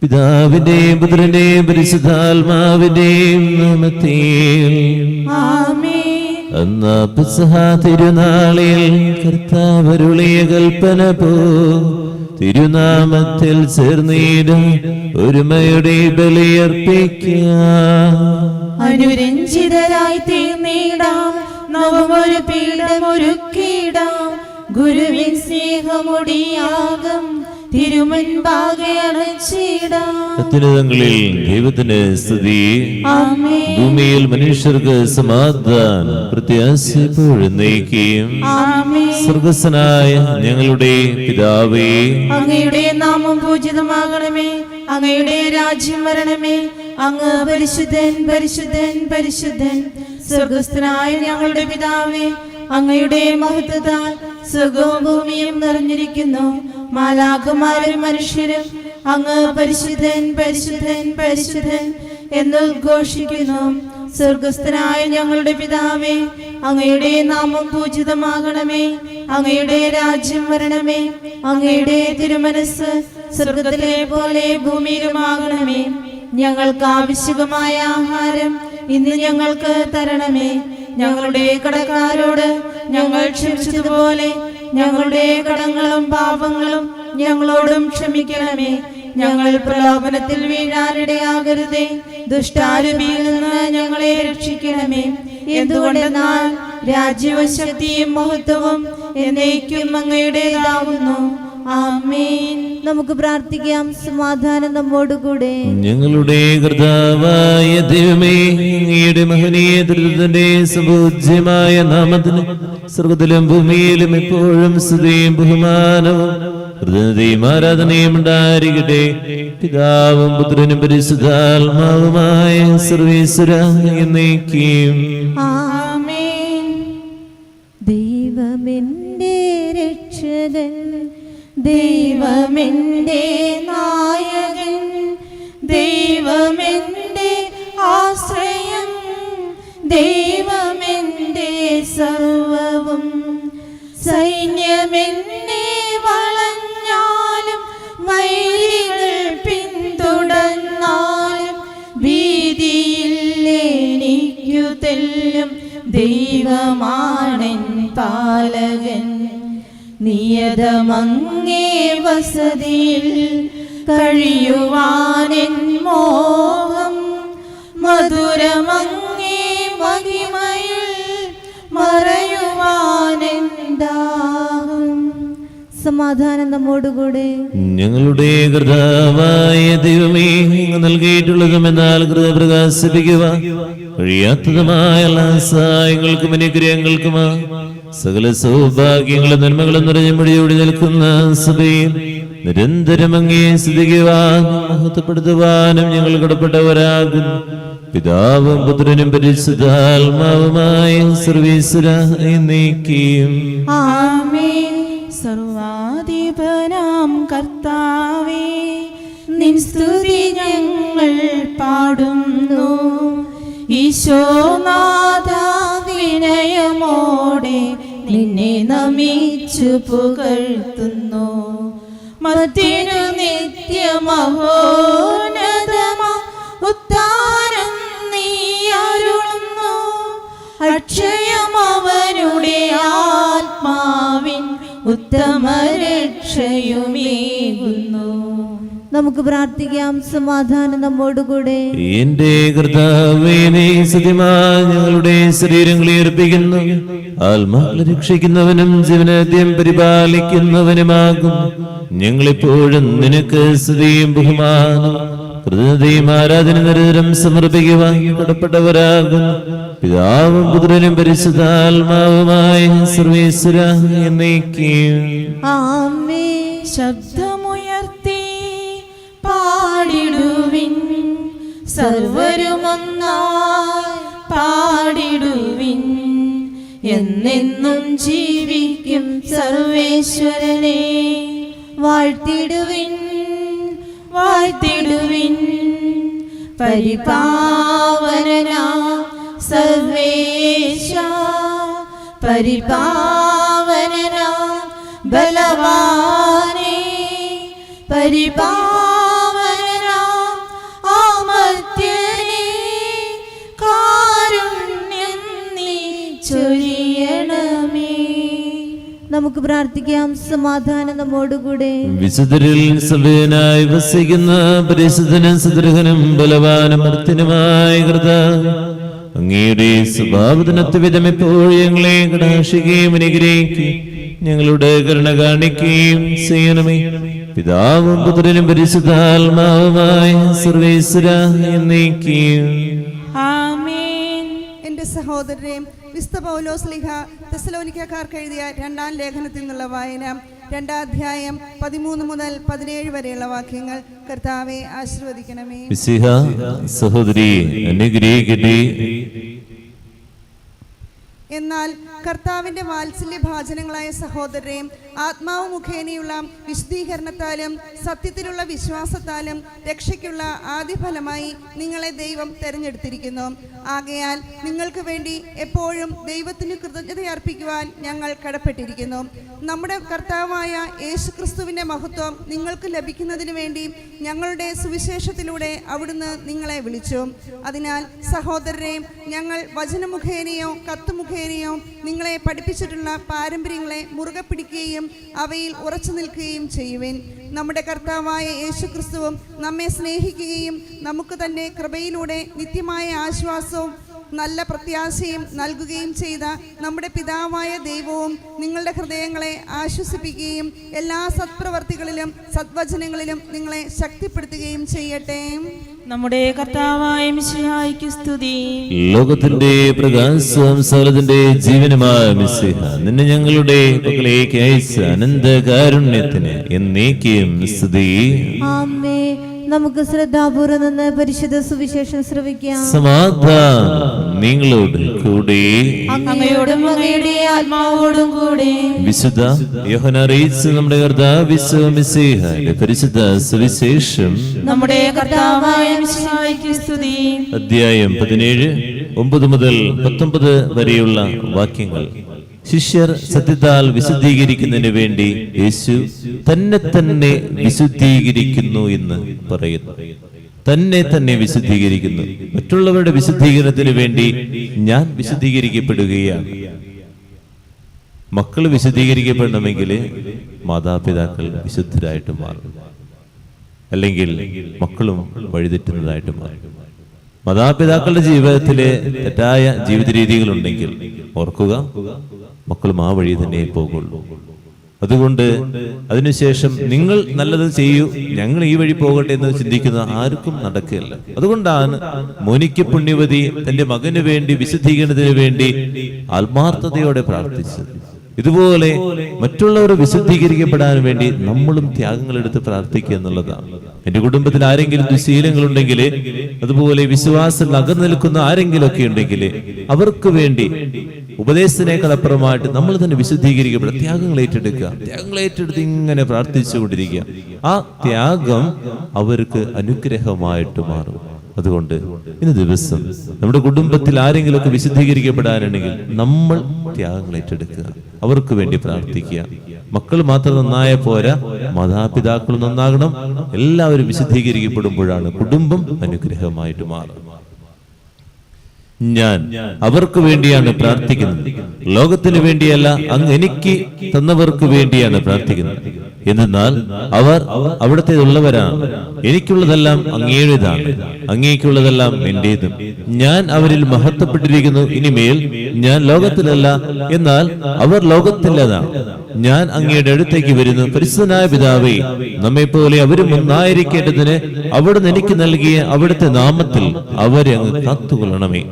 പിതാവിന്റെയും പുത്രന്റെയും പരിശുദ്ധാത്മാവിന്റെയും നാമത്തിൽ ആമേൻ. അന്ന് പെസഹ തിരുനാളിൽ കർത്താവ് അരുളിയ കൽപ്പന പോ തിരുനാമത്തിൽ ചേർന്നിടും ഒരുമയുടെ ബലിയർപ്പിക്കുക. അനുരഞ്ജിതരായി തീർന്നിടാം, നവമൊരു പീഠമൊരുക്കിടാം. ഗുരുവിൻ സ്നേഹമൊടിയാകം തിരുമുൻപാകെ അണച്ചിടാം. അത്യുന്നതങ്ങളിൽ ദൈവത്തിന് സ്തുതി. ആമേൻ. ഭൂമിയിൽ മനുഷ്യർക്ക് സമാധാനം പ്രത്യാശപ്പോഴും നയിക്കുകയും. ആമേൻ. സ്വർഗസ്ഥനായ ഞങ്ങളുടെ പിതാവേ, അങ്ങയുടെ നാമം പൂജിതമാകണമേ, അങ്ങയുടെ രാജ്യം വരണമേ. അങ്ങ് പരിശുദ്ധൻ പരിശുദ്ധൻ പരിശുദ്ധൻ. സ്വർഗസ്ഥനായ ഞങ്ങളുടെ പിതാവേ, അങ്ങയുടെ മഹത്വത്താൽ സ്വർഗവും ഭൂമിയും നിറഞ്ഞിരിക്കുന്നു. മാലാഖമാരും മനുഷ്യരും അങ്ങ് പരിശുദ്ധൻ പരിശുദ്ധൻ പരിശുദ്ധൻ എന്ന് ഉദ്ഘോഷിക്കുന്നു. സ്വർഗസ്ഥനായ ഞങ്ങളുടെ പിതാവേ, അങ്ങയുടെ നാമം പൂജിതമാകണമേ, അങ്ങയുടെ രാജ്യം വരണമേ. അങ്ങയുടെ തിരുമനസ് സ്വർഗത്തിലെ പോലെ ഭൂമിയിലുമാകണമേ. ഞങ്ങൾക്ക് ആവശ്യമായ ആഹാരം ഇന്ന് ഞങ്ങൾക്ക് തരണമേ. ഞങ്ങളുടെ കടക്കാരോട് ഞങ്ങൾ ക്ഷമിച്ചതുപോലെ ഞങ്ങളുടെ കടങ്ങളും പാപങ്ങളും ഞങ്ങളോടും ക്ഷമിക്കണമേ. ഞങ്ങൾ പ്രലോഭനത്തിൽ വീഴാനിടയാകരുതേ, ദുഷ്ടാരൂപിയിൽ നിന്ന് ഞങ്ങളെ രക്ഷിക്കണമേ. എന്തുകൊണ്ടെന്നാൽ രാജ്യവും ശക്തിയും മഹത്വവും എന്നേക്കും അങ്ങയുടേതാവുന്നു. ആമേൻ. നമുക്ക് പ്രാർത്ഥിക്കാം. സമാധാനം നമ്മോടുകൂടെ. ഞങ്ങളുടെ കർത്താവായ ദൈവമേ, അങ്ങയുടെ മഹനീയ ദുരിതന്റെ സുപൂജ്യമായ നാമത്തിന് സ്വർഗത്തിലും ഭൂമിയിലും എപ്പോഴും സ്തുതിയും ബഹുമാനവും ഹൃദയത്തെയും ആരാധനയും ഉണ്ടായിരിക്കട്ടെ. പിതാവും പുത്രനും പരിശുദ്ധാത്മാവുമായ സർവീശ്വര എന്നേക്കും. ആമേൻ. ദൈവമെന്റെ രക്ഷകൻ, ദൈവമെന്റെ നായകൻ, ദൈവമെന്റെ ആശ്രയം, ദൈവമെന്റെ സർവവും. സൈന്യമെന്നെ വളഞ്ഞാലും വൈരികൾ പിന്തുടർന്നാലും ഭീതിയില്ലെനിക്കു തെല്ലും. ദൈവമാണെൻ പാലകൻ. നിയതമങ്ങേ വസതിയിൽ കഴിയുവാനെൻ മോഹം. മധുരമങ്ങേ മഹിമയിൽ മറയുവാനെൻ ദാഹം. സമാധാനം നമ്മോടുകൂടെ. ഞങ്ങളുടെ കർത്താവായ ദൈവമേ, അങ്ങ് നൽകിയിട്ടുള്ളതും എന്നാൽ ഹൃദയ പ്രകാശിപ്പിക്കുക കഴിയാത്തതുമായ എല്ലാ സഹായങ്ങൾക്കും അനുഗ്രഹങ്ങൾക്കുമാ സകല സൗഭാഗ്യങ്ങളും നന്മകളും നിറഞ്ഞ മുടിയോടി നിൽക്കുന്ന സഭയിൽ നിരന്തരം അങ്ങേ സ്തുതിക്കുവാനും മഹത്വപ്പെടുത്തുവാനും ഞങ്ങൾ കടപ്പെട്ടവരാകുന്നു. പിതാവും പുത്രനും പരിശുദ്ധാത്മാവുമായ സർവീശ്വര എന്നേക്കും. ആമേൻ. സർവാധിപനാം കർത്താവേ, നിൻ സ്തുതി ഞങ്ങൾ പാടുന്നു. ഈശോനാഥ, വിനയമോടെ നിന്നെ നമിച്ചു പുകഴ്ത്തുന്നു. മർത്യനു നിത്യമഹോന്നതമാ ഉത്താനം നീ അരുളുന്നു. അക്ഷയമവനുടെ ആത്മാവിൻ ഉത്തമ രക്ഷയുമേകുന്നു. നമുക്ക് പ്രാർത്ഥിക്കാം. സമാധാനം നമ്മോടുകൂടെ. എന്റെ കർത്താവേ, നീ സത്യമായി ഞങ്ങളുടെ ശരീരങ്ങളെ അർപ്പിക്കുന്നു. ആത്മാക്കളെ രക്ഷിക്കുന്നവനും ജീവനാദ്യം പരിപാലിക്കുന്നവനുമാകും. ഞങ്ങളെപ്പോഴും നിനക്ക് സ്തുതിയും ബഹുമാനം കൃതജ്ഞതയും ആരാധന നിരന്തരം സമർപ്പിക്കുവാൻ കടപ്പെട്ടവരാകും. പിതാവും പുത്രനും പരിശുദ്ധാത്മാവുമായ സർവീശ്വര എന്നേക്കും. ആമേൻ. ശബ്ദമുയർത്തി പാടിടുവിൻ, സർവരുമൊന്നായി പാടിടുവിൻ. എന്നെന്നും ജീവിക്കും സർവേശ്വരനെ വാഴ്ത്തിടുവിൻ, വാഴ്ത്തിടുവിൻ. പരിപാവനനാ സർവേശ, പരിപാവനനാ ബലവാനേ, പരിപാവനനാ പ്രാർത്ഥിക്കാം. സമാധാനം നമ്മോടുകൂടെ. വിശുദ്ധരിൽ സഭയനായി വസിക്കുന്ന പരിശുദ്ധനും സുദൃഹനും ബലവാനും മർത്തിനുമായ കർത്താവേ, അങ്ങയുടെ സ്വഭാവത്തിനൊത്ത വിധം എപ്പോഴും ഞങ്ങളെ കടാക്ഷിക്കുകയും അനുഗ്രഹിക്കുകയും ഞങ്ങളുടെ കരുണ കാണിക്കുകയും ചെയ്യണമേ. പിതാവും പുത്രനും പരിശുദ്ധാത്മാവുമായ സർവേശ്വര എന്നേക്കും. ആമേൻ. എന്റെ സഹോദരരെ, വിശുദ്ധ പൗലോസ് ശ്ലീഹ തെസ്സലോനിക്കക്കാർക്ക് എഴുതിയ 2-ാം ലേഖനത്തിൽ നിന്നുള്ള വായന 2-ാം അധ്യായം 13 മുതൽ 17 വരെയുള്ള വാക്യങ്ങൾ. കർത്താവെ ആശീർവദിക്കണമേ. മിശിഹ സഹോദരി അനുഗ്രഹിക്കട്ടെ. എന്നാൽ കർത്താവിന്റെ വാത്സല്യ ഭാജനങ്ങളായ സഹോദരരെ, ആത്മാവ് മുഖേനയുള്ള വിശുദ്ധീകരണത്താലും സത്യത്തിലുള്ള വിശ്വാസത്താലും രക്ഷയ്ക്കുള്ള ആദ്യഫലമായി നിങ്ങളെ ദൈവം തെരഞ്ഞെടുത്തിരിക്കുന്നു. ആകയാൽ നിങ്ങൾക്ക് വേണ്ടി എപ്പോഴും ദൈവത്തിന് കൃതജ്ഞതയർപ്പിക്കുവാൻ ഞങ്ങൾ കടപ്പെട്ടിരിക്കുന്നു. നമ്മുടെ കർത്താവായ യേശുക്രിസ്തുവിന്റെ മഹത്വം നിങ്ങൾക്ക് ലഭിക്കുന്നതിന് വേണ്ടി ഞങ്ങളുടെ സുവിശേഷത്തിലൂടെ അവിടുന്ന് നിങ്ങളെ വിളിച്ചു. അതിനാൽ സഹോദരരെ, ഞങ്ങൾ വചനമുഖേനയോ കത്തുമുഖേനയോ നിങ്ങളെ പഠിപ്പിച്ചിട്ടുള്ള പാരമ്പര്യങ്ങളെ മുറുകെ പിടിക്കുകയും അവയിൽ ഉറച്ചു നിൽക്കുകയും ചെയ്യുവിൻ. നമ്മുടെ കർത്താവായ യേശുക്രിസ്തുവും നമ്മെ സ്നേഹിക്കുകയും നമുക്ക് തന്റെ കൃപയിലൂടെ നിത്യമായ ആശ്വാസവും നല്ല പ്രത്യാശയും നൽകുകയും ചെയ്ത നമ്മുടെ പിതാവായ ദൈവവും നിങ്ങളുടെ ഹൃദയങ്ങളെ ആശ്വസിപ്പിക്കുകയും എല്ലാ സത്പ്രവർത്തികളിലും സദ്വചനങ്ങളിലും നിങ്ങളെ ശക്തിപ്പെടുത്തുകയും ചെയ്യട്ടെ. നമ്മുടെ കർത്താവായ മിശിഹായ്ക്ക് സ്തുതി. ലോകത്തിന്റെ പ്രകാശവും സകലത്തിന്റെ ജീവനുമായ മിശിഹ, നിന്നെ ഞങ്ങളുടെ പക്കലേക്ക് അയച്ച അനന്ത കാരുണ്യത്തിന് എന്നേക്കും സ്തുതി. ആമേൻ. നമുക്ക് ശ്രദ്ധാപൂർവ്വം നിന്ന് പരിശുദ്ധ സുവിശേഷം ശ്രവിക്കാം. സമാധാനം നിങ്ങളോട് കൂടെ. അങ്ങയോടും അങ്ങയുടെ ആത്മാവോടും കൂടെ. വിശുദ്ധ യോഹന്നാൻ അറിയിച്ച നമ്മുടെ കർത്താവ് മിശിഹായുടെ പരിശുദ്ധ സുവിശേഷം. നമ്മുടെ കർത്താവായ മിശിഹായ്ക്ക് സ്തുതി. അധ്യായം 17 9 മുതൽ 19 വരെയുള്ള വാക്യങ്ങൾ. ശിഷ്യർ സത്യത്താൽ വിശുദ്ധീകരിക്കുന്നതിന് വേണ്ടി യേശു തന്നെ വിശുദ്ധീകരിക്കുന്നു എന്ന് പറയുന്നു. തന്നെ വിശുദ്ധീകരിക്കുന്നു. മറ്റുള്ളവരുടെ വിശുദ്ധീകരണത്തിന് വേണ്ടി ഞാൻ വിശുദ്ധീകരിക്കപ്പെടുകയാണ്. മക്കൾ വിശുദ്ധീകരിക്കപ്പെടണമെങ്കിൽ മാതാപിതാക്കൾ വിശുദ്ധരായിട്ട് മാറും, അല്ലെങ്കിൽ മക്കളും വഴിതെറ്റുന്നതായിട്ട് മാറും. മാതാപിതാക്കളുടെ ജീവിതത്തിലെ തെറ്റായ ജീവിത രീതികളുണ്ടെങ്കിൽ ഓർക്കുക, മക്കളും ആ വഴി തന്നെ പോകുള്ളൂ. അതുകൊണ്ട് അതിനുശേഷം നിങ്ങൾ നല്ലത് ചെയ്യൂ, ഞങ്ങൾ ഈ വഴി പോകട്ടെ എന്ന് ചിന്തിക്കുന്ന ആർക്കും നടക്കുകയില്ല. അതുകൊണ്ടാണ് മോനിക്ക പുണ്യവതി തന്റെ മകന് വേണ്ടി വിശുദ്ധീകരണത്തിന് വേണ്ടി ആത്മാർത്ഥതയോടെ പ്രാർത്ഥിച്ചത്. ഇതുപോലെ മറ്റുള്ളവർ വിശുദ്ധീകരിക്കപ്പെടാൻ വേണ്ടി നമ്മളും ത്യാഗങ്ങൾ എടുത്ത് പ്രാർത്ഥിക്കുക എന്നുള്ളതാണ്. എന്റെ കുടുംബത്തിൽ ആരെങ്കിലും ദുശീലങ്ങളുണ്ടെങ്കിൽ, അതുപോലെ വിശ്വാസത്തിൽ അകന്നു നിൽക്കുന്ന ആരെങ്കിലും ഒക്കെ ഉണ്ടെങ്കിൽ, അവർക്ക് വേണ്ടി ഉപദേശത്തിനേക്കാൾ അപ്പുറമായിട്ട് നമ്മൾ തന്നെ വിശുദ്ധീകരിക്കപ്പെടുക, ത്യാഗങ്ങൾ ഏറ്റെടുക്കുക. ത്യാഗങ്ങൾ ഏറ്റെടുത്ത് ഇങ്ങനെ പ്രാർത്ഥിച്ചുകൊണ്ടിരിക്കുക. ആ ത്യാഗം അവർക്ക് അനുഗ്രഹമായിട്ട് മാറും. അതുകൊണ്ട് ഇന്ന് ദിവസം നമ്മുടെ കുടുംബത്തിൽ ആരെങ്കിലുമൊക്കെ വിശുദ്ധീകരിക്കപ്പെടാനുണ്ടെങ്കിൽ നമ്മൾ ത്യാഗങ്ങൾ ഏറ്റെടുക്കുക, അവർക്ക് വേണ്ടി പ്രാർത്ഥിക്കുക. മക്കൾ മാത്രം നന്നായ പോരാ, മാതാപിതാക്കൾ നന്നാകണം. എല്ലാവരും വിശുദ്ധീകരിക്കപ്പെടുമ്പോഴാണ് കുടുംബം അനുഗ്രഹമായിട്ട് മാറും. ഞാൻ അവർക്ക് വേണ്ടിയാണ് പ്രാർത്ഥിക്കുന്നത്, ലോകത്തിന് വേണ്ടിയല്ല, അങ്ങ് എനിക്ക് തന്നവർക്ക് വേണ്ടിയാണ് പ്രാർത്ഥിക്കുന്നത്. എന്നാൽ അവർ അവിടത്തേതുള്ളവരാണ്. എനിക്കുള്ളതെല്ലാം അങ്ങയുടേതാണ്, അങ്ങേക്കുള്ളതെല്ലാം എന്റേതും. ഞാൻ അവരിൽ മഹത്വപ്പെട്ടിരിക്കുന്നു. ഇനിമേൽ ഞാൻ ലോകത്തിലല്ല, എന്നാൽ അവർ ലോകത്തിലതാണ്. ഞാൻ അങ്ങയുടെ അടുത്തേക്ക് വരുന്നു. പരിശുദ്ധനായ പിതാവേ, നമ്മെപ്പോലെ അവരും ഒന്നായിരിക്കേണ്ടതിന് അവിടുന്ന് എനിക്ക് നൽകിയ അവിടുത്തെ നാമത്തിൽ അവരെ അങ്ങ് കാത്തുകൊള്ളണമേ.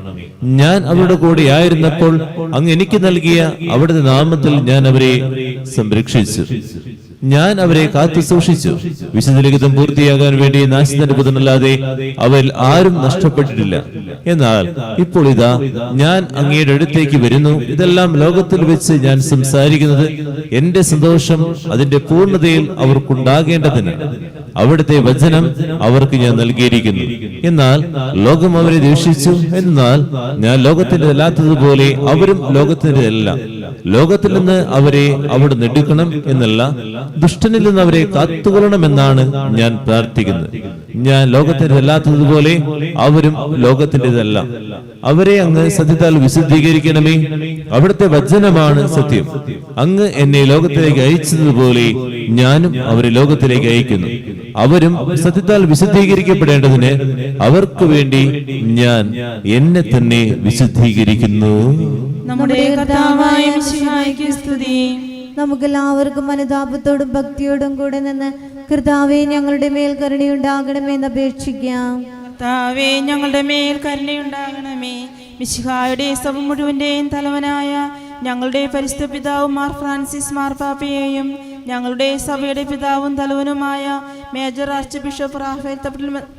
ഞാൻ അവരുടെ കൂടെ ആയിരുന്നപ്പോൾ അങ്ങ് എനിക്ക് നൽകിയ അവിടുത്തെ നാമത്തിൽ ഞാൻ അവരെ സംരക്ഷിച്ചു, ഞാൻ അവരെ കാത്തു സൂക്ഷിച്ചു. വിശുദ്ധ ലിഖിതം പൂർത്തിയാകാൻ വേണ്ടി നാശത്തിന്റെ പുത്രനല്ലാതെ അവരിൽ ആരും നഷ്ടപ്പെട്ടിട്ടില്ല. എന്നാൽ ഇപ്പോൾ ഇതാ ഞാൻ അങ്ങയുടെ അടുത്തേക്ക് വരുന്നു. ഇതെല്ലാം ലോകത്തിൽ വെച്ച് ഞാൻ സംസാരിക്കുന്നത് എന്റെ സന്തോഷം അതിന്റെ പൂർണ്ണതയിൽ അവർക്കുണ്ടാകേണ്ടതിന് അവിടുത്തെ വചനം അവർക്ക് ഞാൻ നൽകിയിരിക്കുന്നു. എന്നാൽ ലോകം അവരെ ദ്വേഷിച്ചു. എന്നാൽ ഞാൻ ലോകത്തിന്റെ അല്ലാത്തതുപോലെ അവരും ലോകത്തിന്റെ അല്ല. ലോകത്തിൽ നിന്ന് അവരെ അവിടെ നെടുക്കണം എന്നല്ല, ദുഷ്ടനിൽ നിന്ന് അവരെ കാത്തുകൊള്ളണമെന്നാണ് ഞാൻ പ്രാർത്ഥിക്കുന്നത്. ഞാൻ ലോകത്തിൻ്റെതല്ലാത്തതുപോലെ അവരും ലോകത്തിൻ്റെതല്ല. അവരെ അങ്ങ് സത്യത്താൽ വിശുദ്ധീകരിക്കണമേ. അവിടുത്തെ വചനമാണ് സത്യം. അങ്ങ് എന്നെ ലോകത്തിലേക്ക് അയച്ചതുപോലെ ഞാനും അവരെ ലോകത്തിലേക്ക് അയക്കുന്നു. അവരും സത്യത്താൽ വിശുദ്ധീകരിക്കപ്പെടേണ്ടതിന് അവർക്ക് വേണ്ടി ഞാൻ എന്നെ തന്നെ വിശുദ്ധീകരിക്കുന്നു. നമ്മുടെ കർത്താവായ മിശിഹായ്ക്ക് സ്തുതി. നമുക്കെല്ലാവർക്കും അനുതാപത്തോടും ഭക്തിയോടും കൂടെ നിന്ന് കർത്താവേ ഞങ്ങളുടെ മേൽ കരുണയുണ്ടാകണമെന്ന് അപേക്ഷിക്കാം. കർത്താവേ ഞങ്ങളുടെ മേൽ കരുണയുണ്ടാകണമേ. മിശിഹായുടെ സഭ മുഴുവന്റെയും തലവനായ ഞങ്ങളുടെ പരിശുദ്ധ പിതാവ് മാർ ഫ്രാൻസിസ് മാർപ്പാപ്പയെയും ഞങ്ങളുടെ സഭയുടെ പിതാവും തലവനുമായ major arch bishop Raphael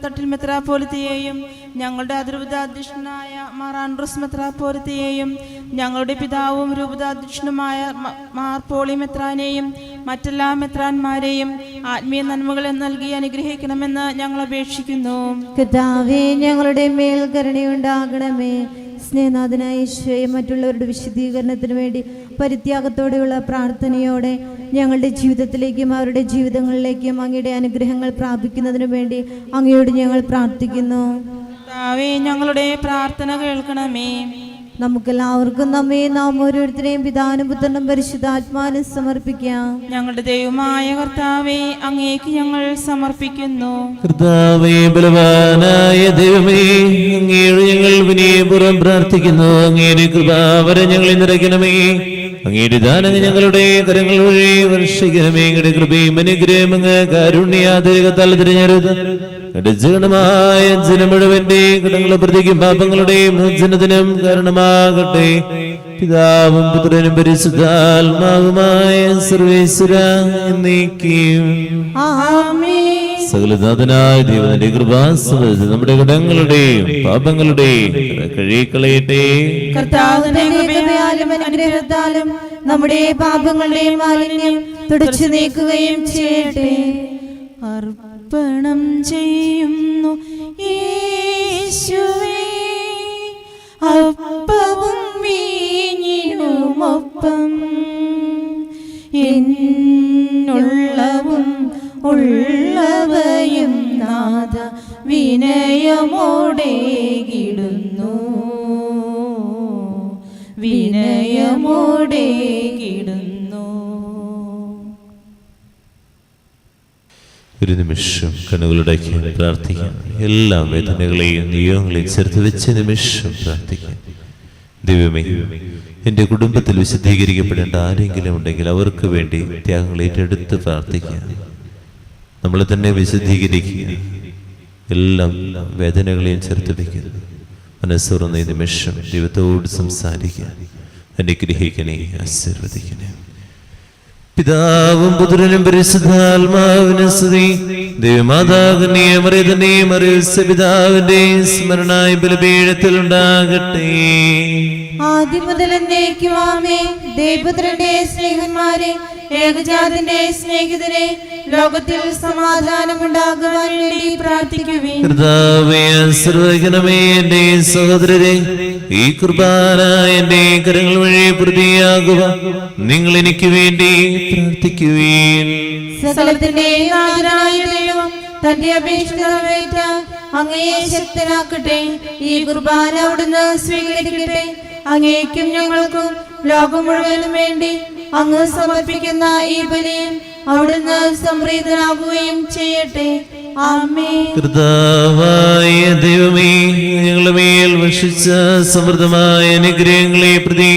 Thattil മെത്രാപ്പോലിത്തയെയും ഞങ്ങളുടെ അതിരൂപതാധ്യക്ഷനായ മാർ ആൻഡ്രൂസ് മെത്രാപ്പോലിത്തയെയും ഞങ്ങളുടെ പിതാവും രൂപതാധ്യക്ഷനുമായ മാർ പോളി മെത്രാനെയും മറ്റെല്ലാ മെത്രാന്മാരെയും ആത്മീയ നന്മകൾ നൽകി അനുഗ്രഹിക്കണമെന്ന് ഞങ്ങൾ അപേക്ഷിക്കുന്നു. കർത്താവേ ഞങ്ങളുടെ മേൽ കരുണയുണ്ടാകണമേ. സ്നേഹനാഥനായ ഈശോയെ മറ്റുള്ളവരുടെ വിശുദ്ധീകരണത്തിന് വേണ്ടി പരിത്യാഗത്തോടെയുള്ള പ്രാർത്ഥനയോടെ ഞങ്ങളുടെ ജീവിതത്തിലേക്കും അവരുടെ ജീവിതങ്ങളിലേക്കും അങ്ങയുടെ അനുഗ്രഹങ്ങൾ പ്രാപിക്കുന്നതിനു വേണ്ടി അങ്ങയോട് ഞങ്ങൾ പ്രാർത്ഥിക്കുന്നു. കർത്താവേ ഞങ്ങളുടെ പ്രാർത്ഥന കേൾക്കണമേ. നമുക്കെല്ലാവർക്കും നമ്മെ നാം ഓരോരുത്തരെയും പിതാവിനും പുത്രനും പരിശുദ്ധാത്മാവിനും സമർപ്പിക്കാം. ഞങ്ങളുടെ ദൈവമായ കർത്താവേ അങ്ങേക്ക് ഞങ്ങൾ സമർപ്പിക്കുന്നു. കർത്താവേ, ബലവാനായ ദൈവമേ, അങ്ങയോട് ഞങ്ങൾ വിനയപൂർവ്വം പ്രാർത്ഥിക്കുന്നു. അങ്ങയുടെ കൃപാവരം ഞങ്ങളെ നിറയ്ക്കണമേ. അങ്ങയുടെ ദാനങ്ങൾ ഞങ്ങളുടെ കരങ്ങൾ വഴി വർഷിക്കണമേ. അങ്ങയുടെ കൃപയും അനുഗ്രഹം അങ്ങ് കാരുണ്യാതിരകത്താൽ തിരഞ്ഞെടുത്ത് ജനമായ ജനം മുഴുവന്റെ കടങ്ങളെ പ്രതിക്കും പാപങ്ങളുടെയും മോചനത്തിനും കാരണമാകട്ടെ. പിതാവും പുത്രനും പരിശുദ്ധാത്മാവുമായ സർവേശ്വര എന്നേക്കും സകലനാഥനായ ദൈവത്തിന്റെ കൃപാസനത്തിൽ നമ്മുടെ കടങ്ങളുടെയും പാപങ്ങളുടെയും കഴുകിക്കളയട്ടെ. കർത്താവിന്റെ കൃപയാലും അനുഗ്രഹത്താലും നമ്മുടെ പാപങ്ങളുടെയും മാലിന്യം തുടച്ചു നീക്കുകയും ചെയ്യട്ടെ. അർപ്പണം ചെയ്യുന്നു യേശുവേ, അപ്പവും വീഞ്ഞിനുമൊപ്പം എന്നുള്ളവും ഉള്ളവയും നാഥ വിനയമോടേകിടുന്നു, വിനയമോടേകിടുന്നു. ഒരു നിമിഷം കണ്ണുകളുടേക്ക് പ്രാർത്ഥിക്കാം. എല്ലാ വേദനകളെയും നിയോഗങ്ങളെയും ചേർത്ത് വെച്ച് നിമിഷം പ്രാർത്ഥിക്കാം. ദൈവമേ, എൻ്റെ കുടുംബത്തിൽ വിശുദ്ധീകരിക്കപ്പെടേണ്ട ആരെങ്കിലും ഉണ്ടെങ്കിൽ അവർക്ക് വേണ്ടി ത്യാഗങ്ങൾ ഏറ്റെടുത്ത് പ്രാർത്ഥിക്കുക. നമ്മളെ തന്നെ വിശുദ്ധീകരിക്കുക. എല്ലാ വേദനകളെയും ചേർത്ത് വയ്ക്കുന്നു. മനസ്സുറന്ന ഈ നിമിഷം ദൈവത്തോട് സംസാരിക്കുക. അനുഗ്രഹിക്കണേ, ആശീർവദിക്കണേ. പിതാവും പുത്രനും പരിശുദ്ധാത്മാവിനും സ്തുതി. ദൈവമാതാവിന്റെയും മറിയത്തിന്റെയും പിതാവിന്റെയും സ്മരണായ ബലിപീഠത്തിൽ ഉണ്ടാകട്ടെ. ആദ്യം മുതൽ എന്നേക്കും ആമേൻ. ദൈവപുത്രന്റെ സ്നേഹന്മാരെ, ഏകജാതന്റെ സ്നേഹിതരെ, ലോകത്തിൽ സമാധാനം ഉണ്ടാകുവാൻ വേണ്ടി പ്രാർത്ഥിക്കുവിൻ. കർത്താവേ, ആശീർവദിക്കണമേ. എന്റെ സഹോദരരെ, ഈ കുർബാന എന്റെ കരങ്ങൾ വഴി പ്രതിയാകുക. നിങ്ങൾ എനിക്ക് വേണ്ടി പ്രാർത്ഥിക്കുവിൻ. സകലത്തിന്റെ നാഥനായ ദൈവം തന്റെ അപേക്ഷ നിറവേറ്റാൻ അങ്ങയെ ശക്തനാക്കട്ടെ. ഈ കുർബാന അവിടുന്ന് സ്വീകരിക്കട്ടെ. അങ്ങേക്കും ഞങ്ങൾക്കും ലോകം മുഴുവനും വേണ്ടി അങ്ങ് സമർപ്പിക്കുന്ന ഈ ബലിയിൽ അവിടുന്ന് സംപ്രീതനാകുകയും ചെയ്യട്ടെ. ആമേൻ. കർത്താവായ ദൈവമേ, ഞങ്ങളുടെ മേൽ വർഷിച്ച സമൃദ്ധമായ അനുഗ്രഹങ്ങളെ പ്രതി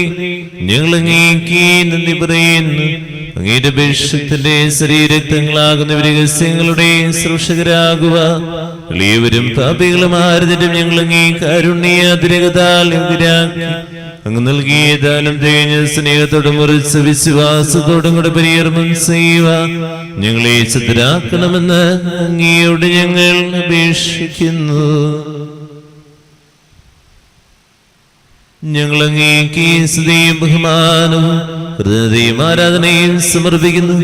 ഞങ്ങൾ അങ്ങേക്ക് നന്ദി പറയുന്നു. അങ്ങയുടെ അപേക്ഷത്തിന്റെ ശരീരക്തങ്ങളാകുന്ന രഹസ്യങ്ങളുടെ ശുശ്രൂഷകരാകുക. എളിയവരും പാപികളും ആരതിരും ഞങ്ങൾ അങ്ങേ കാരുണ്യാതിരകതാൽ അങ്ങ് നൽകിയ ദാനം തികഞ്ഞ സ്നേഹത്തോടും മുറിച്ച വിശ്വാസത്തോടും കൂടെ പരികർമ്മം ചെയ്യുക. ഞങ്ങളെ ശുദ്ധരാക്കണമെന്ന് അങ്ങയോട് ഞങ്ങൾ അപേക്ഷിക്കുന്നു. ഞങ്ങൾ അങ്ങേക്ക് സ്തുതിയും ബഹുമാനവും ഹൃദയവും ആരാധനയും സമർപ്പിക്കുന്നു,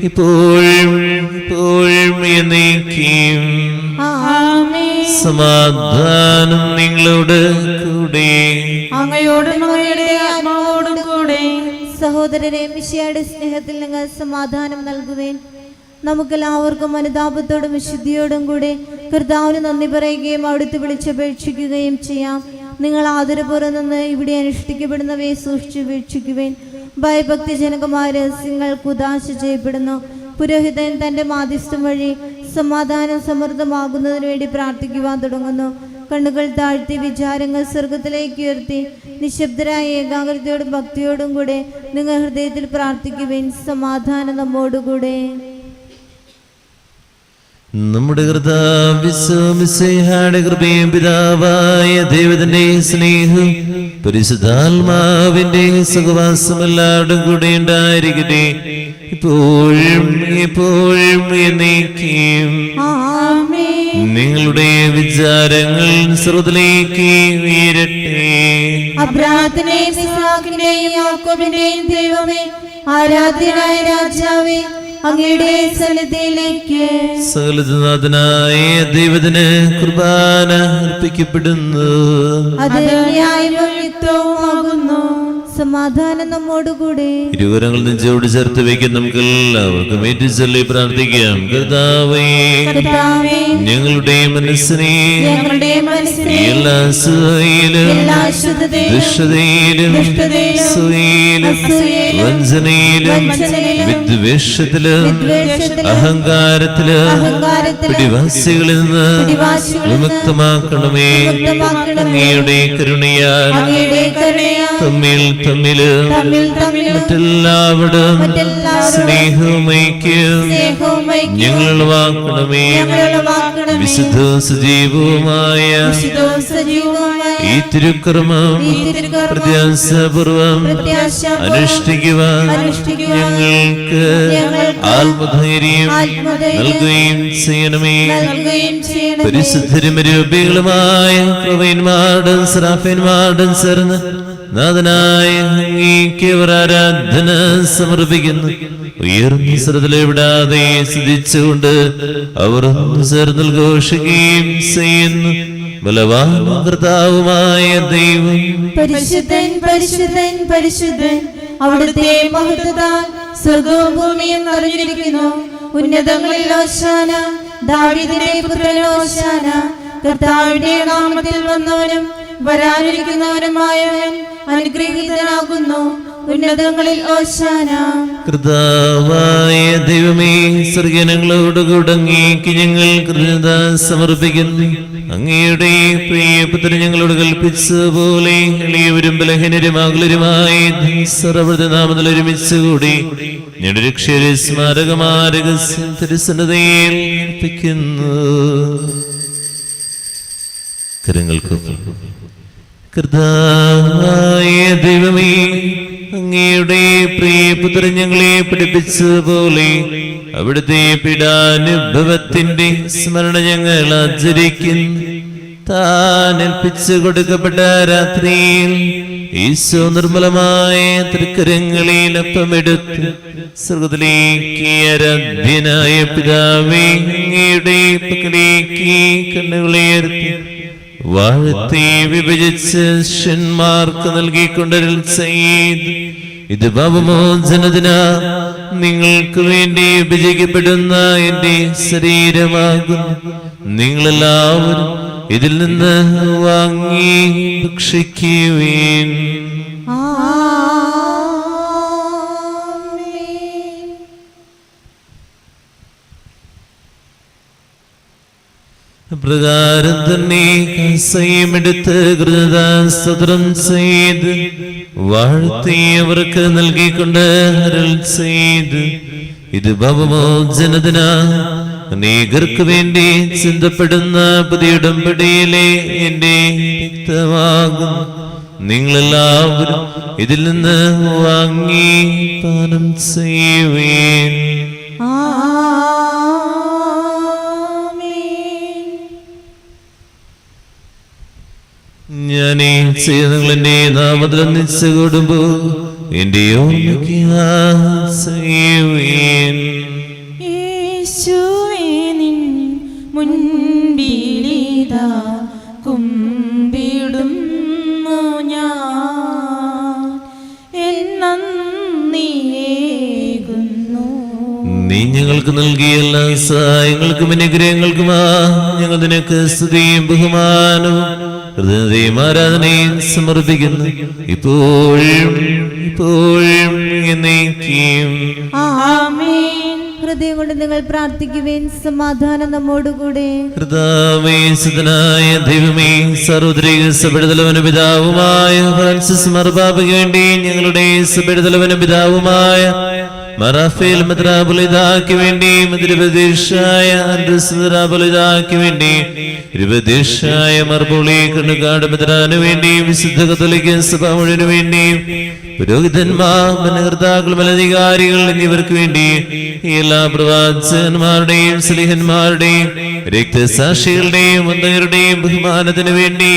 ഇപ്പോഴും എപ്പോഴും എന്നേക്കും. സമാധാനം നിങ്ങളോട് കൂടെ, അങ്ങയോടും അങ്ങയുടെ ആത്മാവോടും കൂടെ. സഹോദരരെ മിശിഹായുടെ സ്നേഹത്തിൽ നിങ്ങൾ സമാധാനം നൽകുവേൻ. നമുക്കെല്ലാവർക്കും അനുതാപത്തോടും വിശുദ്ധിയോടും കൂടെ കർത്താവിന് നന്ദി പറയുകയും അവിടുത്തെ വിളിച്ചപേക്ഷിക്കുകയും ചെയ്യാം. നിങ്ങൾ ആദരപൂർവ്വം നിന്ന് ഇവിടെ അനുഷ്ഠിക്കപ്പെടുന്നവയെ സൂക്ഷിച്ചു വീക്ഷിക്കുവേൻ. ഭയഭക്തിജനകമായ രഹസ്യങ്ങൾ കുദാശ ചെയ്യപ്പെടുന്നു. പുരോഹിതൻ തൻ്റെ മാധ്യസ്ഥം വഴി സമാധാനം സമൃദ്ധമാകുന്നതിന് വേണ്ടി പ്രാർത്ഥിക്കുവാൻ തുടങ്ങുന്നു. കണ്ണുകൾ താഴ്ത്തി വിചാരങ്ങൾ സ്വർഗത്തിലേക്ക് ഉയർത്തി നിശബ്ദരായ ഏകാഗ്രതയോടും ഭക്തിയോടും കൂടെ നിങ്ങൾ ഹൃദയത്തിൽ പ്രാർത്ഥിക്കുവേൻ. സമാധാനം നമ്മോടുകൂടെ. നമ്മുടെ കർത്താവിശ്വമിശിഹായുടെ കൃപയും പിതാവായ ദൈവത്തിന്റെ സ്നേഹം പരിശുദ്ധാത്മാവിന്റെ സഹവാസം എല്ലാവരുടെയും കൂടെ ഉണ്ടായിരിക്കട്ടെ, ഇപ്പോഴും എപ്പോഴും എന്നേക്കും. നിങ്ങളുടെ വിചാരങ്ങൾ സ്രോതത്തിലേക്ക് ഉയരട്ടെ. അബ്രാഹത്തിന്റെയും ഇസ്ഹാക്കിന്റെയും യാക്കോബിന്റെയും ദൈവമേ, ആരാധ്യനായ രാജാവേ, അങ്ങയുടെ സന്നിധിയിലേക്ക് സകലനാഥനായ ദൈവത്തിന് കുർബാന അർപ്പിക്കപ്പെടുന്നു. അത് ന്യായവും യുക്തവുമാകുന്നു. സമാധാനം നമ്മോടുകൂടെ. ഇരുവരങ്ങൾ നെഞ്ചോട് ചേർത്ത് വയ്ക്കും. നമുക്ക് എല്ലാവർക്കും ഏറ്റുചൊല്ലി പ്രാർത്ഥിക്കാം. കർത്താവേ, ഞങ്ങളുടെ മനസ്സിനെ എല്ലാ അസൂയയിലും ദുഷ്ടതയിലും അസൂയയിലും വഞ്ചനയിലും വിദ്വേഷത്തിലും അഹങ്കാരത്തിലും പിടിവാസികളിൽ നിന്ന് വിമുക്തമാക്കണമേ. അങ്ങയുടെ കരുണയാൽ തമ്മിൽ മറ്റെല്ലാവരും സ്നേഹവും ഐക്യവും ഞങ്ങൾ വാക്കണമേ. വിശുദ്ധ സജീവവുമായ ഈ തിരുക്കർമ്മം പ്രത്യാശപൂർവം അനുഷ്ഠിക്കുവാൻ ഞങ്ങൾക്ക് ആത്മധൈര്യം നൽകുകയും ചെയ്യണമേ. പരിശുദ്ധരും രൂപികളുമായ പ്രവീന്മാരും സറാഫിന്മാരും ചേർന്ന് നാഥനായ അങ്ങേക്ക് ആരാധന സമർപ്പിക്കുന്നു. ഉയർന്ന സ്വരത്തിൽ വിടാതെ സ്തുതിച്ചുകൊണ്ട് അവർ ചേർന്ന് ഘോഷിക്കുകയും ചെയ്യുന്നു. ബലവാനും കർത്താവുമായ ദൈവം പരിശുദ്ധൻ പരിശുദ്ധൻ പരിശുദ്ധൻ, അവിടുത്തെ മഹത്വത്താൽ സ്വർഗവും ഭൂമിയും നിറഞ്ഞിരിക്കുന്നു. ഉന്നതങ്ങളിൽ ഹോശാന, ദാവീദിന്റെ പുത്രൻ ഹോശാന. കർത്താവിന്റെ നാമത്തിൽ വന്നവനും വരാനിരിക്കുന്നവനുമായവൻ അനുഗ്രഹീതനാകുന്നു. ഉന്നതങ്ങളിൽ ഹോശാന. കർത്താവായ ദൈവമേ, സ്വർഗ്ഗങ്ങളോടുകൂടെ അങ്ങേക്ക് ഞങ്ങൾ കൃതജ്ഞത സമർപ്പിക്കുന്നു. അങ്ങയുടെ പ്രിയപുത്രൻ ഞങ്ങളോട് കൽപ്പിച്ചതുപോലെ എളിയവരും ബലഹീനരും അകലരുമായി സർവ്വനാമത്തിൽ ഒരുമിച്ച് കൂടി ഞങ്ങളുടെ രക്ഷയുടെ സ്മാരകമായ രഹസ്യം തിരുസന്നിധിയിൽ അർപ്പിക്കുന്നു. കരങ്ങൾക്ക് കർത്താവായ ദൈവമേ, അങ്ങയുടെ പ്രിയപുത്രൻ ഞങ്ങളെ പഠിപ്പിച്ചതുപോലെ അവിടുത്തെ പീഡാനുഭവത്തിന്റെ സ്മരണ ഞങ്ങൾ ആചരിക്കുന്നു. താൻ ഏൽപ്പിച്ചു കൊടുക്കപ്പെട്ട രാത്രിയിൽ ഈശോ നിർമ്മലമായ തൃക്കരങ്ങളിൽ അപ്പമെടുത്ത് സ്വർഗ്ഗത്തിലേക്ക് ആരാധ്യനായ പിതാവേ, അങ്ങയുടെ പക്കലേക്ക് കണ്ണുകളുയർത്തി വാഴ്ത്തി വിഭജിച്ച് ശിഷ്യന്മാർക്ക് നൽകിക്കൊണ്ടരുൾ ചെയ്ത്, ഇത് പാപമോചനത്തിനാ നിങ്ങൾക്ക് വേണ്ടി വിഭജിക്കപ്പെടുന്ന എന്റെ ശരീരമാകുന്നു. നിങ്ങളെല്ലാവരും ഇതിൽ നിന്ന് വാങ്ങി ഭക്ഷിക്കുവേൻ. പ്രകാരം തന്നെ കസയുമെടുത്ത് കൃതസ്തോത്രം ചെയ്ത് വാഴ്ത്തി അവർക്ക് നൽകിക്കൊണ്ട് അരുൾ ചെയ്ത്, ഇത് പാപമോചനത്തിനാ അനേകർക്ക് വേണ്ടി ചിന്തപ്പെടുന്ന പുതിയ ഉടമ്പടിയിലെ എന്റെ രക്തമാകും. നിങ്ങളെല്ലാവരും ഇതിൽ നിന്ന് വാങ്ങി പാനം ചെയ്യുവേൻ. ഞാനീ ചെയ്യുന്ന എന്റെ നാമത്തിൽ ഒന്നിച്ചു കൂടുമ്പോ എന്റെ ഓർമ്മയ്ക്ക് ചെയ്യുവേൻ. യേശുവേ, നിൻ മുൻപിലിതാ കുമ്പിടുന്നു ഞാൻ. എന്നന്നേക്കും ഞങ്ങൾക്ക് നൽകിയ എല്ലാ സഹായങ്ങൾക്കും അനുഗ്രഹങ്ങൾക്കുമാ ഞങ്ങൾ നിനക്ക് സ്തുതിയും ബഹുമാനവും ഹൃദയത്തെയും ആരാധനയും സമർപ്പിക്കുന്നു ഇപ്പോഴും ഇപ്പോഴും എന്നേക്കും. ആമേൻ. ഹൃദയം കൊണ്ട് നിങ്ങൾ പ്രാർത്ഥിക്കുവേൻ. സമാധാനം നമ്മോടുകൂടെ. കർത്താവേ, സുതനായ ദൈവമേ, സാർവത്രിക സഭയുടെ തലവനും പിതാവുമായ ഫ്രാൻസിസ് മാർപ്പാപ്പയ്ക്ക് വേണ്ടി ഞങ്ങളുടെ സഭയുടെ തലവനും പിതാവുമായ മറാഫേൽ മെത്രാപ്പൊലീത്തായ്ക്ക് വേണ്ടി മതിരപദേശായ ആൻഡ്രൂസ് മെത്രാപ്പൊലീത്തായ്ക്ക് വേണ്ടി ഇരുപദേശായ മർപ്പോളി കണ്ണുകാട് മെത്രാന് വേണ്ടി വിശുദ്ധ കത്തോലിക്ക സഭ മുഴുവനു വേണ്ടി പുരോഹിതന്മാർ, ഭരണകർത്താക്കൾ, മേലധികാരികൾ എന്നിവർക്ക് വേണ്ടി എല്ലാ പ്രവാചകന്മാരുടെയും സ്ലീഹന്മാരുടെയും രക്തസാക്ഷികളുടെയും വന്ദകരുടെയും ബഹുമാനത്തിന് വേണ്ടി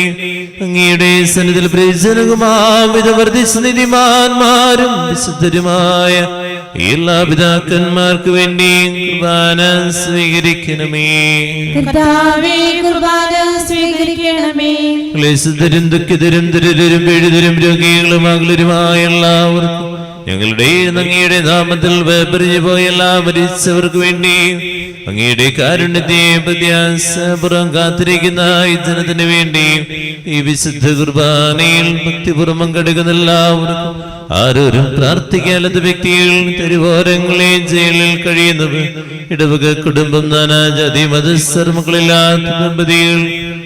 അങ്ങയുടെ സന്നിധിയിൽ പ്രയോജനകുമാവിധ വർദ്ധിച്ച നീതിമാന്മാരും വിശുദ്ധരുമായ എല്ലാ പിതാക്കന്മാർക്ക് വേണ്ടി കുർബാന സ്വീകരിക്കണമേ. കർത്താവേ, കുർബാന സ്വീകരിക്കണമേ. ക്ലേശിതരും ദുഃഖിതരും ദരിദ്രരും പീഡിതരും രോഗികളും അകലരുമായ എല്ലാവർക്കും ഞങ്ങളുടെ അങ്ങയുടെ നാമത്തിൽ വേർപിരിഞ്ഞു പോയ എല്ലാ മരിച്ചവർക്ക് വേണ്ടി അങ്ങയുടെ കാരുണ്യത്തെ പ്രത്യാശപൂർവ്വം കാത്തിരിക്കുന്ന ഈ ജനത്തിന് വേണ്ടി ഈ വിശുദ്ധ കുർബാനയിൽ ഭക്തിപൂർവ്വം പങ്കെടുക്കുന്ന എല്ലാവർക്കും ആരോരും പ്രാർത്ഥിക്കാത്ത വ്യക്തികൾ, തെരുവോരങ്ങളെ ജയിലിൽ കഴിയുന്നവർ, ഇടവക കുടുംബം, നാനാജാതി മതസ്ഥർ, മക്കളില്ലാത്ത ദമ്പതികൾ,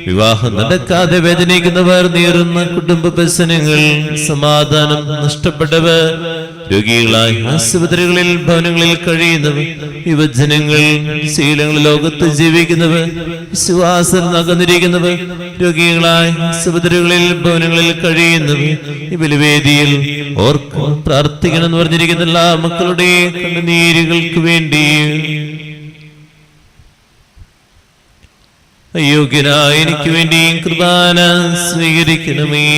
വിവാഹം നടക്കാതെ വേദനിക്കുന്നവർ, നേരുന്ന കുടുംബ പ്രശ്നങ്ങൾ, സമാധാനം നഷ്ടപ്പെട്ടവർ, രോഗികളായി ആശുപത്രികളിൽ ഭവനങ്ങളിൽ കഴിയുന്നവർ, യുവജനങ്ങൾ, ശീലങ്ങൾ ലോകത്ത് ജീവിക്കുന്നവർ, വിശ്വാസം അകന്നിരിക്കുന്നവർ, രോഗികളായി ആശുപത്രികളിൽ ഭവനങ്ങളിൽ കഴിയുന്നവർ, ഈ ബലിവേദിയിൽ ഓർക്കും പ്രാർത്ഥിക്കണം എന്ന് പറഞ്ഞിരിക്കുന്ന എല്ലാ മക്കളുടെ കണ്ണുനീരുകൾക്ക് വേണ്ടി അയോഗ്യനായ എനിക്ക് വേണ്ടി കുർബാന സ്വീകരിക്കണമേ.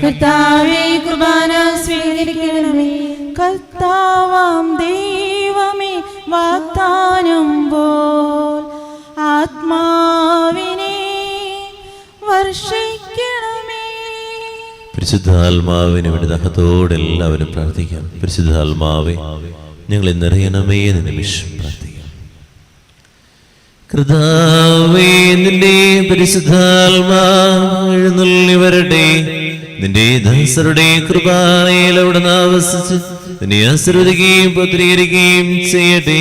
കർത്താവേ, കുർബാന സ്വീകരിക്കണമേ. കർത്താവാം ദൈവമേ, വാഗ്ദാനം പോൽ ആത്മാവിനെ വർഷിക്കണമേ. പരിശുദ്ധാത്മാവിന് വേണ്ടി ദഹത്തോടെ എല്ലാവരും പ്രാർത്ഥിക്കാം. പരിശുദ്ധാത്മാവേ, ഞങ്ങളെ നിറയണമേ എന്ന് നിമിഷം പ്രാർത്ഥിക്കാം. കർത്താവേ, നിന്റെ പരിശുദ്ധാത്മാവ് എഴുന്നള്ളി വരട്ടെ. നിന്റെ ദാസരുടെ കൃപാനയിൽ അവിടെ ആവസിച്ച് നിന്നെ ആശീർവദിക്കുകയും പത്രീകരിക്കുകയും ചെയ്യട്ടെ.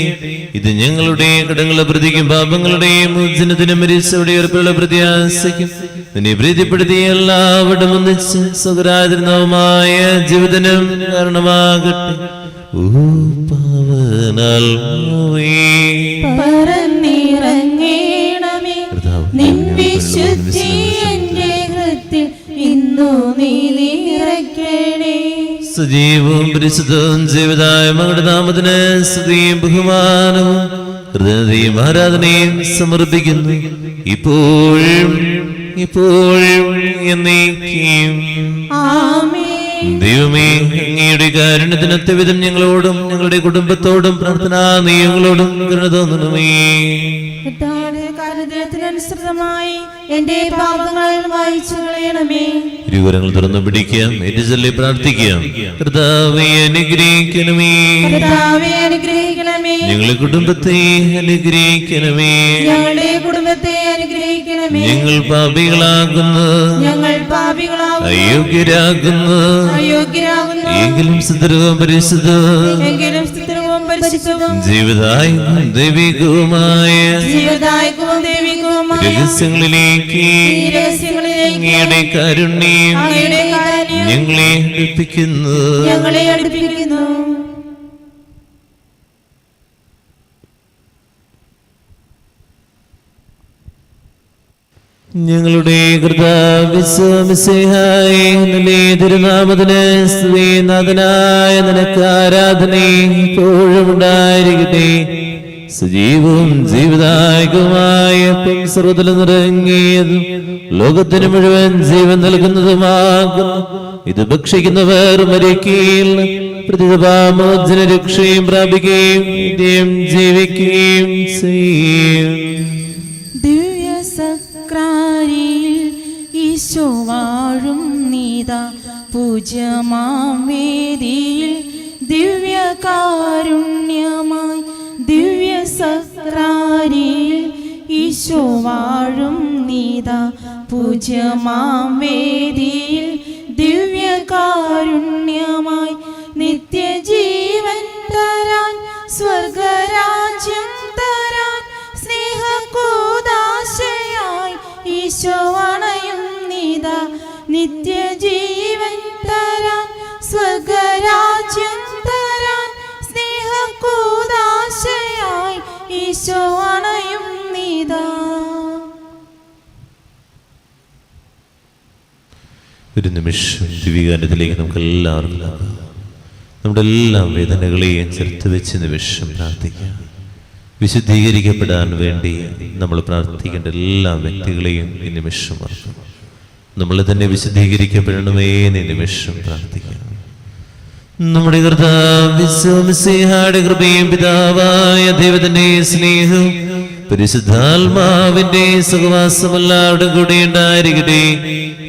ഇത് ഞങ്ങളുടെ കടങ്ങളുടെ പ്രതിക്കും പാപങ്ങളുടെയും മോചനത്തിനും മരിച്ചവരുടെ ഉറപ്പുള്ള പ്രത്യാശയ്ക്കും നിന്നെ പ്രീതിപ്പെടുത്തിയ എല്ലാവരും ഒന്നിച്ച് സ്വകരാതിരുന്നവുമായ ജീവിതനം കാരണമാകട്ടെ. ഓ പാവനാത്മാവേ, പറന്നിറങ്ങണമേ. നിൻ വിശുദ്ധി എന്റെ ഹൃദയത്തിൽ ഇന്നു നീ നിറയ്ക്കണേ. സജീവവും പരിശുദ്ധവും ജീവിതായ മകളുടെ നാമത്തിന് സ്തുതിയും ബഹുമാനവും ഹൃദയത്തെയും ആരാധനയും സമർപ്പിക്കുന്നു ഇപ്പോഴും ഇപ്പോഴും എന്നേക്കും. ആമേൻ. ദൈവമേ, അങ്ങയുടെ കാരുണ്യത്തിനൊത്ത വിധം ഞങ്ങളോടും ഞങ്ങളുടെ കുടുംബത്തോടും പ്രാർത്ഥനാ നിയമങ്ങളോടും കരുണ തോന്നണമേ. അനുസൃതമായി എന്റെ പാപങ്ങൾ വായിച്ചു കളയണമേ. ഇരുകരങ്ങൾ തുറന്നു പിടിക്കാം, ഏറ്റുചൊല്ലി പ്രാർത്ഥിക്കാം. കർത്താവേ, അനുഗ്രഹിക്കണമേ. കർത്താവേ, അനുഗ്രഹിക്കണമേ. ഞങ്ങളുടെ കുടുംബത്തെ അനുഗ്രഹിക്കണമേ. ഞങ്ങളുടെ കുടുംബത്തെ അനുഗ്രഹിക്കണമേ. ഞങ്ങൾ പാപികളാകുന്നു, ഞങ്ങൾ പാപികളാകുന്നു, അയോഗ്യരാകുന്നു. എങ്കിലും സുന്ദരവും പരിശുദ്ധവും എങ്കിലും സ്ഥിരവും പരിശുദ്ധവും ജീവിതായും ദൈവികവുമായ രഹസ്യങ്ങളിലേക്ക് അങ്ങയുടെ കാരുണ്യം ഞങ്ങളെ അടുപ്പിക്കുന്നു. ഞങ്ങളുടെ തിരുനാമത്തിന് സ്തുതിനാഥനായ നിനക്ക് ആരാധന എപ്പോഴും ഉണ്ടായിരിക്കട്ടെ. സജീവവും ജീവിതായകമായ സർവ്വത്തിലും നിറങ്ങിയതും ലോകത്തിന് മുഴുവൻ ജീവൻ നൽകുന്നതുമാകുന്നു. ഇത് ഭക്ഷിക്കുന്നവർ മരിക്കുകയില്ല, പ്രതിപാമോചന രക്ഷയും പ്രാപിക്കുകയും നിത്യം ജീവിക്കുകയും ചെയ്യും. ഈശോ വാഴും നീതാ പൂജ്യമാം വേദിയിൽ ദിവ്യകാരുണ്യമായി ദിവ്യ സക്രാരിയിൽ ഈശോ വാഴും നീതാ പൂജ്യമാം വേദിയിൽ ദിവ്യകാരുണ്യമായി നിത്യജീവൻ തരാൻ സ്വർഗരാജ്യം തരാൻ സ്നേഹകൂദാശയായി ഈശോ അണയും നീതാ നിത്യജീവൻ തരാൻ സ്വർഗരാജ്യം തരാൻ സ്നേഹകൂദാശയായി ഈശോ അണയും നീതാ. ഒരു നിമിഷം ദിവ്യകാന്യത്തിലേക്ക് നമുക്ക് എല്ലാവർക്കും നമ്മുടെ എല്ലാ വേദനകളെയും ചേർത്ത് വെച്ച് നിമിഷം പ്രാർത്ഥിക്കാം. വിശുദ്ധീകരിക്കപ്പെടാൻ വേണ്ടി നമ്മൾ പ്രാർത്ഥിക്കേണ്ട എല്ലാ വ്യക്തികളെയും ഈ നിമിഷം ഓർക്കണം. നമ്മൾ തന്നെ വിശുദ്ധീകരിക്കപ്പെടണമേ എന്ന് ഈ നിമിഷം പ്രാർത്ഥിക്കാം. നമ്മുടെ കർത്താവിന്റെ കൃപയും പിതാവായ ദൈവത്തിന്റെ സ്നേഹവും പരിശുദ്ധാത്മാവിന്റെ സഹവാസമെല്ലാവരുടെ കൂടെ ഉണ്ടായിരിക്കട്ടെ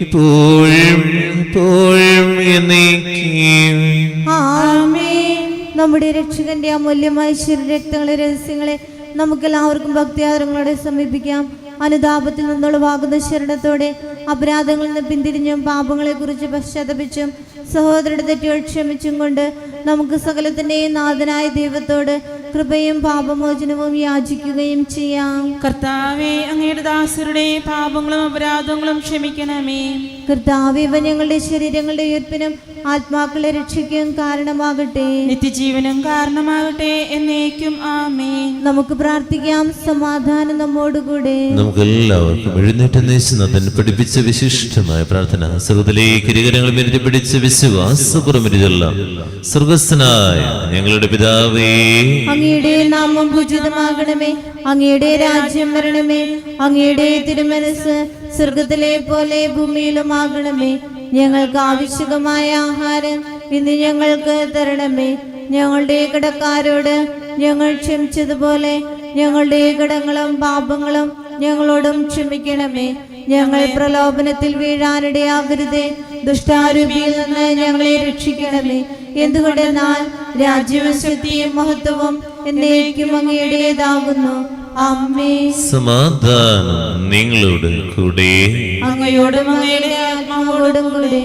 ഇപ്പോഴും എപ്പോഴും എന്നേക്കും. ആമേൻ. നമ്മുടെ രക്ഷകന്റെ അമൂല്യമായ ശരീരരക്തങ്ങളെ രഹസ്യങ്ങളെ നമുക്കെല്ലാവർക്കും ഭക്തിയാദരങ്ങളോടെ സമീപിക്കാം. അനുതാപത്തിൽ നിന്നുളവാകുന്ന ശരണത്തോടെ അപരാധങ്ങളിൽ നിന്ന് പിന്തിരിഞ്ഞും പാപങ്ങളെക്കുറിച്ച് പശ്ചാത്തപിച്ചും സഹോദരരുടെ തെറ്റുകൾ ക്ഷമിച്ചും കൊണ്ട് നമുക്ക് സകലത്തിൻ്റെയും നാഥനായ ദൈവത്തോട് കൃപയും പാപമോചനവും യാചിക്കുകയും ചെയ്യാം. കർത്താവേ, അങ്ങയുടെ ദാസരുടെ പാപങ്ങളും അപരാധങ്ങളും ക്ഷമിക്കണമേ. കർത്താവേ, ഇവ ഞങ്ങളുടെ ശരീരങ്ങളുടെ ഉയർപ്പിനും ആത്മാക്കളെ രക്ഷിക്കുകയും കാരണമാകട്ടെ, നിത്യജീവനും കാരണമാകട്ടെ എന്നേക്കും. ആമേൻ. നമുക്ക് പ്രാർത്ഥിക്കാം. സമാധാനം നമ്മോടുകൂടെ. നമുക്കെല്ലാവർക്കും എഴുന്നേറ്റ് നേശനാഥൻ പഠിപ്പിച്ച വിശിഷ്ടമായ പ്രാർത്ഥന സ്വർഗ്ഗത്തിലേക്ക് ഇരുകരങ്ങൾ മെരുതി പിടിച്ച വിശ്വാസപുറമെല്ലാം. സ്വർഗസ്ഥനായ ഞങ്ങളുടെ പിതാവേ, അങ്ങയുടെ നാമം പൂജിതമാകണമേ, അങ്ങയുടെ രാജ്യം വരണമേ, അങ്ങയുടെ തിരുമനസ് സ്വർഗത്തിലെ പോലെ ഭൂമിയിലുമാകണമേ. ഞങ്ങൾക്ക് ആവശ്യമായ ആഹാരം ഇന്ന് ഞങ്ങൾക്ക് തരണമേ. ഞങ്ങളുടെ കടക്കാരോട് ഞങ്ങൾ ക്ഷമിച്ചതുപോലെ ഞങ്ങളുടെ കടങ്ങളും പാപങ്ങളും ഞങ്ങളോടും ക്ഷമിക്കണമേ. ഞങ്ങൾ പ്രലോഭനത്തിൽ വീഴാനിടയാകരുതേ, ദുഷ്ടാരൂപിയിൽ നിന്ന് ഞങ്ങളെ രക്ഷിക്കണമേ. എന്തുകൊണ്ടെന്നാൽ രാജ്യവും ശക്തിയും മഹത്വവും എന്നേക്കും അങ്ങയുടേതാകുന്നു. ആമേൻ. സമാധാനം നിങ്ങളോട് കൂടെ. അങ്ങയോടും അങ്ങയുടെ ആത്മാവോടും കൂടെ.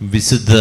വിശുദ്ധ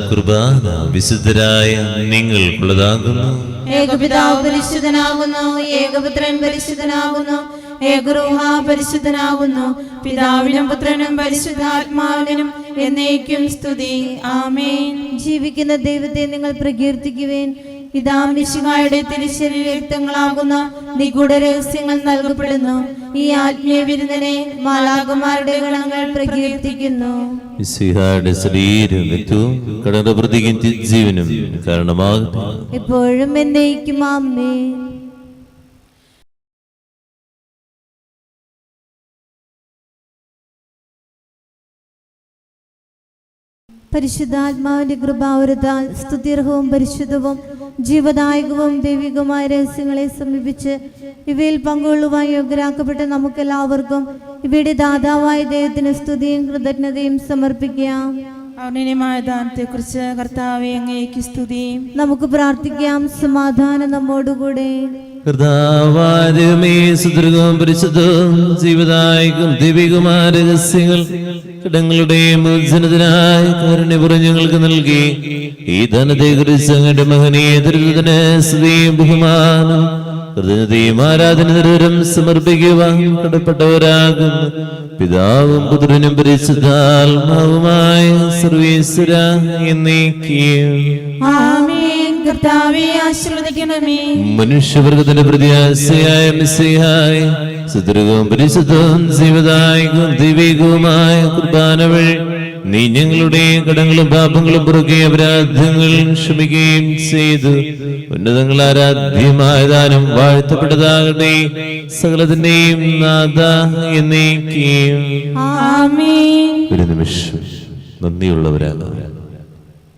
കുർബാന വിശുദ്ധരായ നിങ്ങൾക്കുള്ളതാകുന്നു. ഏകപിതാവ് പരിശുദ്ധനാകുന്നു, ഏകപുത്രൻ പരിശുദ്ധനാകുന്നു, ഏകരൂഹ പരിശുദ്ധനാകുന്നു. പിതാവിനും പുത്രനും പരിശുദ്ധാത്മാവിനും എന്നേക്കും സ്തുതി. ആമേൻ. ജീവിക്കുന്ന ദൈവത്തെ നിങ്ങൾ പ്രകീർത്തിക്കുവേൻ. ഇതാ മിശിഹായുടെ തിരുശരീരക്തങ്ങളാകുന്ന നിഗൂഢ രഹസ്യങ്ങൾ നൽകപ്പെടുന്നു. ഈ ആത്മീയ വിരുന്നിനെ മാലാഖമാരുടെ ഗണങ്ങൾ പ്രകീർത്തിക്കുന്നു. മിശിഹായുടെ ശരീരവും രക്തവും കടങ്ങളുടെ പ്രതിക്കും ജീവനും കാരണമാകട്ടെ. എപ്പോഴും എന്നേക്കും. ആമേൻ. പരിശുദ്ധാത്മാവിന്റെ കൃപാവരത്താൽ സ്തുത്യർഹവും പരിശുദ്ധവും ജീവദായകവും ദൈവികവുമായ രഹസ്യങ്ങളെ സമീപിച്ച് ഇവയിൽ പങ്കുകൊള്ളുവാൻ യോഗ്യരാക്കപ്പെട്ട നമുക്കെല്ലാവർക്കും ഇവയുടെ ദാതാവായ ദൈവത്തിന് സ്തുതിയും കൃതജ്ഞതയും സമർപ്പിക്കാം. അർണനീയമായ ദാനത്തെക്കുറിച്ച് കർത്താവേ അങ്ങേക്ക് സ്തുതി. നമുക്ക് പ്രാർത്ഥിക്കാം. സമാധാനം നമ്മോടുകൂടെ. കർത്താവായ സുദൃഢവും പരിശുദ്ധവും ജീവദായകം ദൈവികമായ രഹസ്യങ്ങൾ കടങ്ങളുടെ മോചനത്തിനായി കാരുണ്യപൂർവ്വം ഞങ്ങൾക്ക് നൽകി ഈ ധനത്തെക്കുറിച്ച് അങ്ങയുടെ മഹനീയ ദുരിതത്തിന് സ്തുതിയും ബഹുമാനം കൃതജ്ഞതയും ആരാധന നിരന്തരം സമർപ്പിക്കുവാൻ കടപ്പെട്ടവരാകുന്നു പിതാവും പുത്രനും പരിശുദ്ധാത്മാവുമായ സർവീശ്വര എന്നേക്കും. ആമേൻ. കർത്താവേ ആശീർവദിക്കണമേ. മനുഷ്യവർഗത്തിന്റെ പ്രത്യാശയായ മിശിഹായ സുദൃഢവും പരിശുദ്ധവും ജീവദായകവും ദൈവികവുമായ കുർബാന വഴി നീ ഞങ്ങളുടെ കടങ്ങളും പാപങ്ങളും പുറകെ അപരാധങ്ങളും ക്ഷമിക്കുകയും ചെയ്തു. ഉന്നതങ്ങൾ ആരാധ്യമായ ദാനം വാഴ്ത്തപ്പെട്ടതാകട്ടെ. സകലത്തിന്റെയും നാഥ എന്നേക്കും. ആമേൻ. ഒരു നിമിഷം നന്ദിയുള്ളവരാകാം.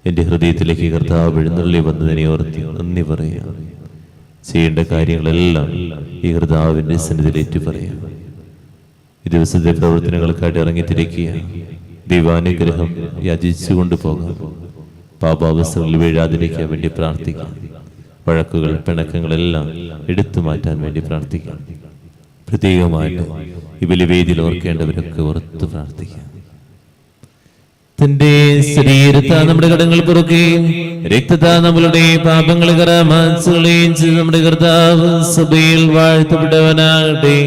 എന്റെ ഹൃദയത്തിലേക്ക് കർത്താവ് എഴുന്നള്ളി വന്നതിനെ ഓർത്ത് നന്ദി പറയാം. ചെയ്യേണ്ട കാര്യങ്ങളെല്ലാം ഈ കർത്താവിന്റെ സന്നിധിയിൽ ഏറ്റുപറയാം. ഈ ദിവസത്തെ പ്രവർത്തനങ്ങൾക്കായിട്ട് ഇറങ്ങിത്തിരിക്കുക. വഴക്കുകൾ, പിണക്കങ്ങളെല്ലാം എടുത്തു മാറ്റാൻ വേണ്ടി പ്രാർത്ഥിക്കാം. പ്രത്യേകമായിട്ട് ഈ ബലിവേദിയിൽ ഓർക്കേണ്ടവരൊക്കെ ഓർത്ത് പ്രാർത്ഥിക്കാം. തന്റെ ശരീരത്താ നമ്മുടെ കടങ്ങൾ പുറക്കുകയും രക്തത്താ നമ്മളുടെ പാപങ്ങൾ കറാമാസുകളെയും ചെയ്ത് നമ്മുടെ കർത്താവ് സഭയിൽ വാഴ്ത്തപ്പെട്ടവനാകട്ടെ.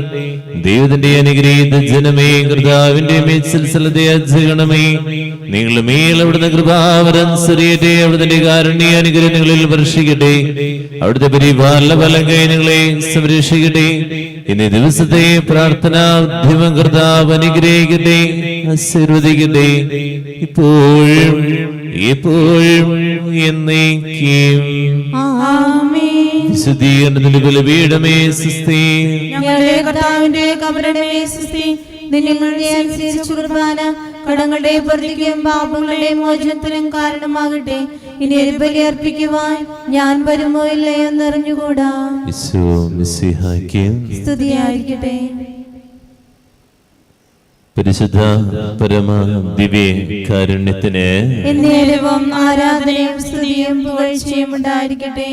ദൈവത്തിന്റെ അനുഗ്രഹീത ജനമേ, കർത്താവിന്റെ മേൽസൽസലതയണമേ. നിങ്ങളുടെ മേൽ അവിടുന്ന് കൃപാവരം ചെറിയട്ടെ. അവിടുത്തെ കാരുണ്യ അനുഗ്രഹങ്ങളിൽ വർഷിക്കട്ടെ. അവിടുത്തെ പരിപാലന ഫലം നിങ്ങളെ സംരക്ഷിക്കട്ടെ. ഇന്ന് ദിവസത്തെ പ്രാർത്ഥനാധ്യമം കർത്താവ് അനുഗ്രഹിക്കട്ടെ, ആശീർവദിക്കട്ടെ, ഇപ്പോഴും എപ്പോഴും എന്നേക്കും. വിശുദ്ധീകരണത്തിന്റെ ബലിപീഠമേ സ്വസ്തി. ഞങ്ങളുടെ കർത്താവിന്റെ കബറിടമേ സ്വസ്തി. നിങ്ങളുടെ അനുസരിച്ച് കുർബാന കടങ്ങളുടെ പ്രതിക്കും പാപങ്ങളുടെ മോചനത്തിനും കാരണമാകട്ടെ. ഇനി ഒരു ബലി അർപ്പിക്കുവാൻ ഞാൻ വരുമോ ഇല്ലയോ എന്നറിഞ്ഞുകൂടാ. സ്തുതിയായിരിക്കട്ടെ. പരിശുദ്ധ പരമ ദിവ്യ കാരുണ്യത്തിന് എന്നേരവും ആരാധനയും സ്തുതിയും പുകഴ്ചയും ഉണ്ടായിരിക്കട്ടെ.